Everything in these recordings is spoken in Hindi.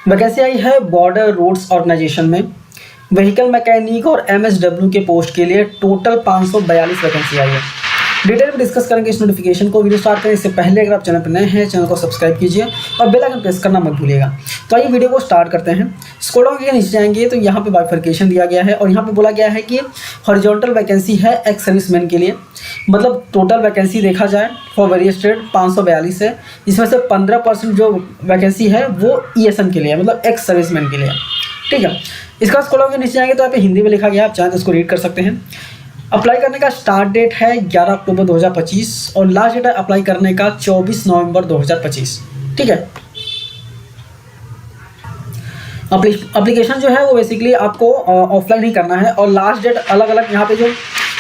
वैकेंसी आई है बॉर्डर रोड्स ऑर्गेनाइजेशन में, व्हीकल मैकेनिक और MSW के पोस्ट के लिए टोटल 542 वैकेंसी आई है। डिटेल में डिस्कस करेंगे इस नोटिफिकेशन को। वीडियो स्टार्ट करें इससे पहले अगर आप चैनल पर नए हैं, चैनल को सब्सक्राइब कीजिए और बेल आइकन प्रेस करना मत भूलिएगा। तो आइए वीडियो को स्टार्ट करते हैं। स्क्रॉल डाउन के नीचे जाएंगे तो यहाँ पे बाइफर्केशन दिया गया है और यहाँ पे बोला गया है कि हॉरिजॉन्टल वैकेंसी है एक्स सर्विसमैन के लिए, मतलब टोटल वैकेंसी देखा जाए फॉर वेरियस ट्रेड 542 है। इसमें से 15% जो वैकेंसी है वो ESM के लिए है, मतलब एक्स सर्विसमैन के लिए, ठीक है। इसका स्क्रॉल डाउन के नीचे जाएंगे तो यहाँ पे हिंदी में लिखा गया, आप चाहें तो इसको रीड कर सकते हैं। अप्लाई करने का स्टार्ट डेट है 11 अक्टूबर 2025 और लास्ट डेट है अप्लाई करने का 24 नवंबर 2025, ठीक है। एप्लीकेशन जो है वो बेसिकली आपको ऑफलाइन ही करना है और लास्ट डेट अलग अलग, यहाँ पे जो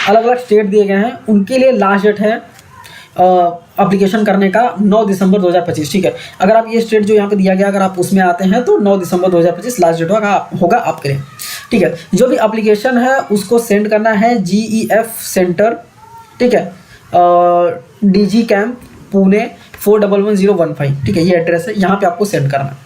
अलग अलग स्टेट दिए गए हैं उनके लिए लास्ट डेट है एप्लीकेशन करने का 9 दिसंबर 2025, ठीक है। अगर आप ये स्टेट जो यहाँ पे दिया गया अगर आप उसमें आते हैं तो 9 दिसंबर 2025 लास्ट डेट होगा आपके लिए, ठीक है। जो भी एप्लीकेशन है उसको सेंड करना है GEF सेंटर, ठीक है, DG कैंप पुणे 411015, ठीक है, ये एड्रेस है, यहाँ पे आपको सेंड करना है,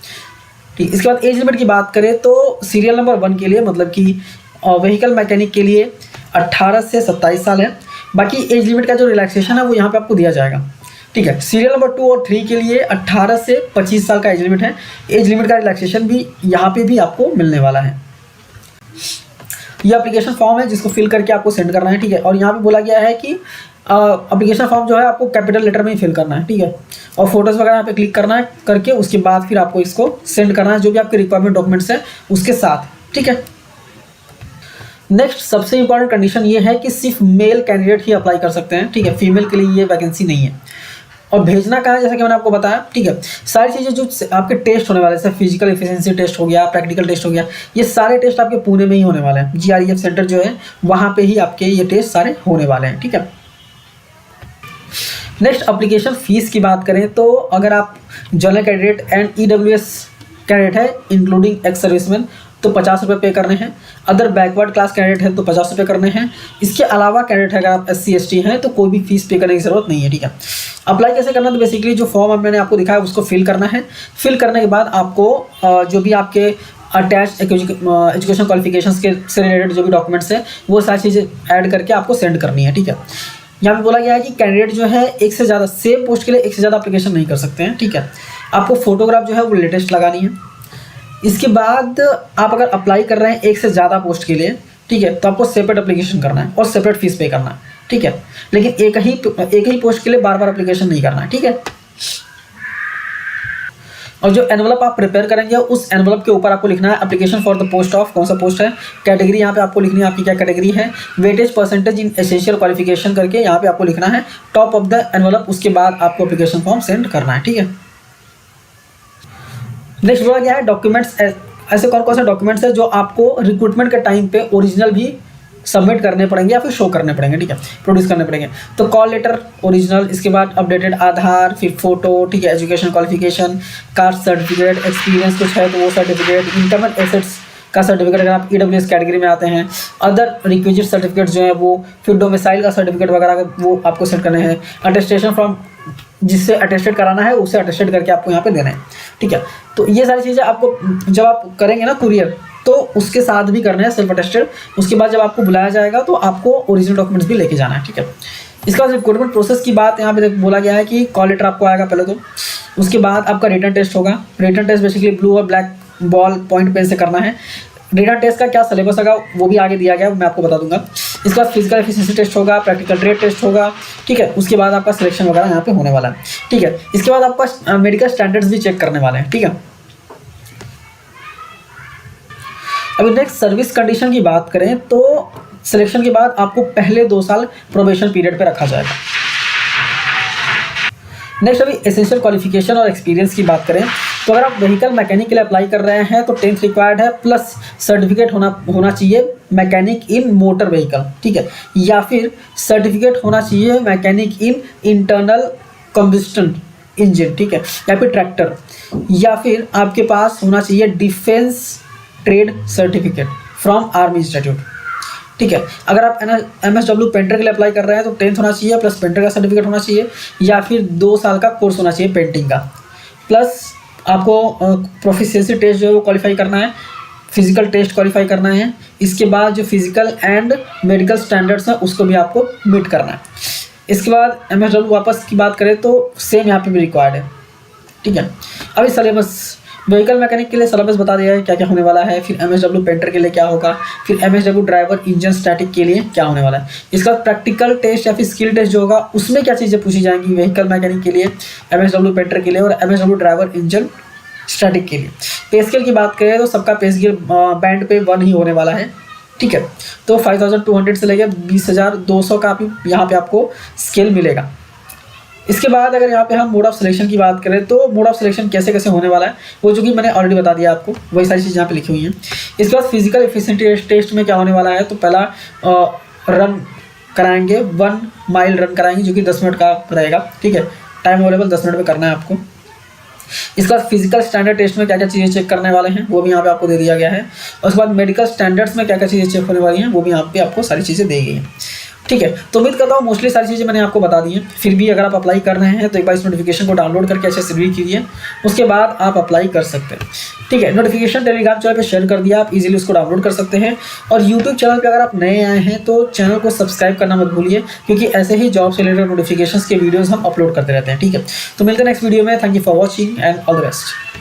ठीक। इसके बाद एज लिमिट की बात करें तो सीरियल नंबर 1 के लिए, मतलब कि व्हीकल मैकेनिक के लिए 18 से 27 साल है। बाकी एज लिमिट का जो रिलैक्सेशन है वो यहाँ पे आपको दिया जाएगा, ठीक है। सीरियल नंबर 2 और 3 के लिए 18 से 25 साल का एज लिमिट है। एज लिमिट का रिलैक्सेशन भी यहाँ पे भी आपको मिलने वाला है। ये एप्लीकेशन फॉर्म है जिसको फिल करके आपको सेंड करना है, ठीक है। और यहाँ पे बोला गया है कि एप्लीकेशन फॉर्म जो है आपको कैपिटल लेटर में ही फिल करना है, ठीक है। और फोटोज़ वगैरह यहाँ पे क्लिक करना है, करके उसके बाद फिर आपको इसको सेंड करना है जो भी आपके रिक्वायरमेंट डॉक्यूमेंट्स हैं उसके साथ, ठीक है। नेक्स्ट सबसे इंपॉर्टेंट कंडीशन ये है कि सिर्फ मेल कैंडिडेट ही अप्लाई कर सकते हैं, ठीक है। फीमेल के लिए ये वैकेंसी नहीं है। और भेजना कहाँ है, जैसा कि मैंने आपको बताया, ठीक है। सारी चीज़ें जो आपके टेस्ट होने वाले हैं, जैसे फिजिकल एफिशिएंसी टेस्ट हो गया, प्रैक्टिकल टेस्ट हो गया, ये सारे टेस्ट आपके पुणे में ही होने वाले हैं। GREF सेंटर जो है वहाँ पे ही आपके ये टेस्ट सारे होने वाले हैं, ठीक है। नेक्स्ट एप्लीकेशन फीस की बात करें तो अगर आप general candidate and EWS candidate है इंक्लूडिंग एक्स सर्विसमैन तो 50 रुपये पे करने हैं। अदर बैकवर्ड क्लास कैंडिडेट है तो 50 रुपये करने हैं। इसके अलावा कैंडिडेट है अगर आप SC ST हैं तो कोई भी फीस पे करने की ज़रूरत नहीं है, ठीक है। अप्लाई कैसे करना, तो बेसिकली जो फॉर्म मैंने आपको दिखाया उसको फिल करना है। फिल करने के बाद आपको जो भी आपके अटैच एजुकेशन क्वालिफिकेशंस के से रिलेटेड जो भी डॉक्यूमेंट्स हैं वो सारी चीज़ें ऐड करके आपको सेंड करनी है, ठीक है। यहाँ पे बोला गया है कि कैंडिडेट जो है एक से ज़्यादा सेम पोस्ट के लिए एक से ज़्यादा एप्लीकेशन नहीं कर सकते हैं, ठीक है। आपको फोटोग्राफ जो है वो लेटेस्ट लगानी है। इसके बाद आप अगर अप्लाई कर रहे हैं एक से ज़्यादा पोस्ट के लिए, ठीक है, तो आपको सेपरेट एप्लीकेशन करना है और सेपरेट फीस पे करना है, ठीक है। लेकिन एक ही पोस्ट के लिए बार बार एप्लीकेशन नहीं करना है, ठीक है। और जो एनवलप आप प्रिपेयर करेंगे उस एनवलप के ऊपर आपको लिखना है application for the post of, कौन सा पोस्ट है, कैटेगरी यहाँ पे आपको लिखनी है आपकी क्या कैटेगरी है, weightage percentage in essential qualification करके यहाँ पे आपको लिखना है टॉप ऑफ द एनवलप। उसके बाद आपको एप्लीकेशन फॉर्म सेंड करना है, ठीक है। नेक्स्ट बोला गया है डॉक्यूमेंट्स, ऐसे कौन कौन से डॉक्यूमेंट्स है जो आपको रिक्रूटमेंट के टाइम पे ओरिजिनल भी सबमिट करने पड़ेंगे या फिर शो करने पड़ेंगे, ठीक है, प्रोड्यूस करने पड़ेंगे। तो कॉल लेटर ओरिजिनल, इसके बाद अपडेटेड आधार, फिर फोटो, ठीक है, education qualification, caste certificate, experience कुछ है तो वो सर्टिफिकेट, इनकम एसेट्स का सर्टिफिकेट अगर आप EWS कैटेगरी में आते हैं, अदर रिक्विजिट सर्टिफिकेट जो है वो, फिर डोमिसाइल का सर्टिफिकेट वगैरह वो आपको सेंड करने हैं। अटेस्टेशन फ्रॉम, जिससे अटेस्टेड कराना है उसे अटेस्टेड करके आपको यहाँ पे देना है, ठीक है। तो ये सारी चीज़ें आपको जब आप करेंगे ना कुरियर तो उसके साथ भी करना है सेल्फ अटेस्टेड। उसके बाद जब आपको बुलाया जाएगा तो आपको ओरिजिनल डॉक्यूमेंट्स भी लेके जाना है, ठीक है। इसका रिक्रूटमेंट प्रोसेस की बात यहाँ पे बोला गया है कि कॉल लेटर आपको आएगा पहले तो, उसके बाद आपका रिटन टेस्ट होगा। रिटन टेस्ट बेसिकली ब्लू और ब्लैक बॉल पॉइंट पेन से करना है। रिटन टेस्ट का क्या सिलेबस होगा वो भी आगे दिया गया है, मैं आपको बता दूंगा। इसके बाद फिजिकल एफिशिएंसी टेस्ट होगा, प्रैक्टिकल ट्रेड टेस्ट होगा, ठीक है। उसके बाद आपका सिलेक्शन वगैरह यहाँ पे होने वाला है, ठीक है। इसके बाद आपका मेडिकल स्टैंडर्ड्स भी चेक करने वाले हैं, ठीक है। अभी नेक्स्ट सर्विस कंडीशन की बात करें तो सिलेक्शन के बाद आपको पहले 2 साल प्रोबेशन पीरियड पे रखा जाएगा। नेक्स्ट अभी एसेंशियल क्वालिफिकेशन और एक्सपीरियंस की बात करें तो अगर आप व्हीकल मैकेनिक के लिए अप्लाई कर रहे हैं तो 10th रिक्वायर्ड है, प्लस सर्टिफिकेट होना चाहिए मैकेनिक इन मोटर व्हीकल, ठीक है, या फिर सर्टिफिकेट होना चाहिए mechanic in internal combustion engine, ठीक है, या फिर ट्रैक्टर, या फिर आपके पास होना चाहिए defence trade certificate from army institute, ठीक है। अगर आप MSW पेंटर के लिए अप्लाई कर रहे हैं तो 10th होना चाहिए, प्लस पेंटर का सर्टिफिकेट होना चाहिए, या फिर 2 साल का कोर्स होना चाहिए पेंटिंग का, प्लस आपको प्रोफिशिएंसी टेस्ट जो है वो क्वालिफाई करना है, फिजिकल टेस्ट क्वालिफाई करना है। इसके बाद जो फिजिकल एंड मेडिकल स्टैंडर्ड्स हैं उसको भी आपको मीट करना है। इसके बाद MSW वापस की बात करें तो सेम यहाँ पे भी रिक्वायर्ड है, ठीक है। अभी सिलेबस व्हीकल मैकेनिक के लिए सिलेबस बता दिया है क्या क्या होने वाला है, फिर MSW पेंटर के लिए क्या होगा, फिर MSW ड्राइवर इंजन स्टैटिक के लिए क्या होने वाला है। इसका प्रैक्टिकल टेस्ट या फिर स्किल टेस्ट जो होगा उसमें क्या चीज़ें पूछी जाएंगी व्हीकल मैकेनिक के लिए, MSW पेंटर के लिए और MSW ड्राइवर इंजन स्टैटिक के लिए। पे स्केल की बात करें तो सबका पे स्केल बैंड पे 1 ही होने वाला है, ठीक है। तो 5200 से लेकर 20200 का यहाँ पे आपको स्केल मिलेगा। इसके बाद अगर यहाँ पे हम मोड ऑफ सिलेक्शन की बात करें तो मोड ऑफ सिलेक्शन कैसे कैसे होने वाला है वो जो कि मैंने ऑलरेडी बता दिया आपको, वही सारी चीज़ यहाँ पे लिखी हुई हैं। इसके बाद फिजिकल एफिशिएंसी टेस्ट में क्या होने वाला है, तो पहला रन कराएंगे, 1 माइल रन कराएंगे जो कि 10 मिनट का रहेगा, ठीक है। टाइम अवेलेबल 10 मिनट में करना है आपको। इसका फिजिकल स्टैंडर्ड टेस्ट में क्या क्या चीज़ें चेक करने वाले हैं वो भी यहाँ पे आपको दे दिया गया है। और उसके बाद मेडिकल स्टैंडर्ड्स में क्या क्या चीज़ें चेक होने वाली हैं वो भी यहाँ पे आपको सारी चीज़ें दी गई हैं, ठीक है। तो उम्मीद करता हूँ मोस्टली सारी चीज़ें मैंने आपको बता दी हैं। फिर भी अगर आप अप्लाई कर रहे हैं तो एक बार इस नोटिफिकेशन को डाउनलोड करके अच्छे से रीड कीजिए, उसके बाद आप अप्लाई कर सकते हैं, ठीक है। नोटिफिकेशन टेलीग्राम चैनल पे शेयर कर दिया, आप इजीली उसको डाउनलोड कर सकते हैं। और यूट्यूब चैनल पे अगर आप नए आए हैं तो चैनल को सब्सक्राइब करना मत भूलिए, क्योंकि ऐसे ही जॉब से रिलेटेड नोटिफिकेशन के वीडियोज़ हम अपलोड करते रहते हैं, ठीक है। तो मिलते हैं नेक्स्ट वीडियो में। Thank you for watching and all the best.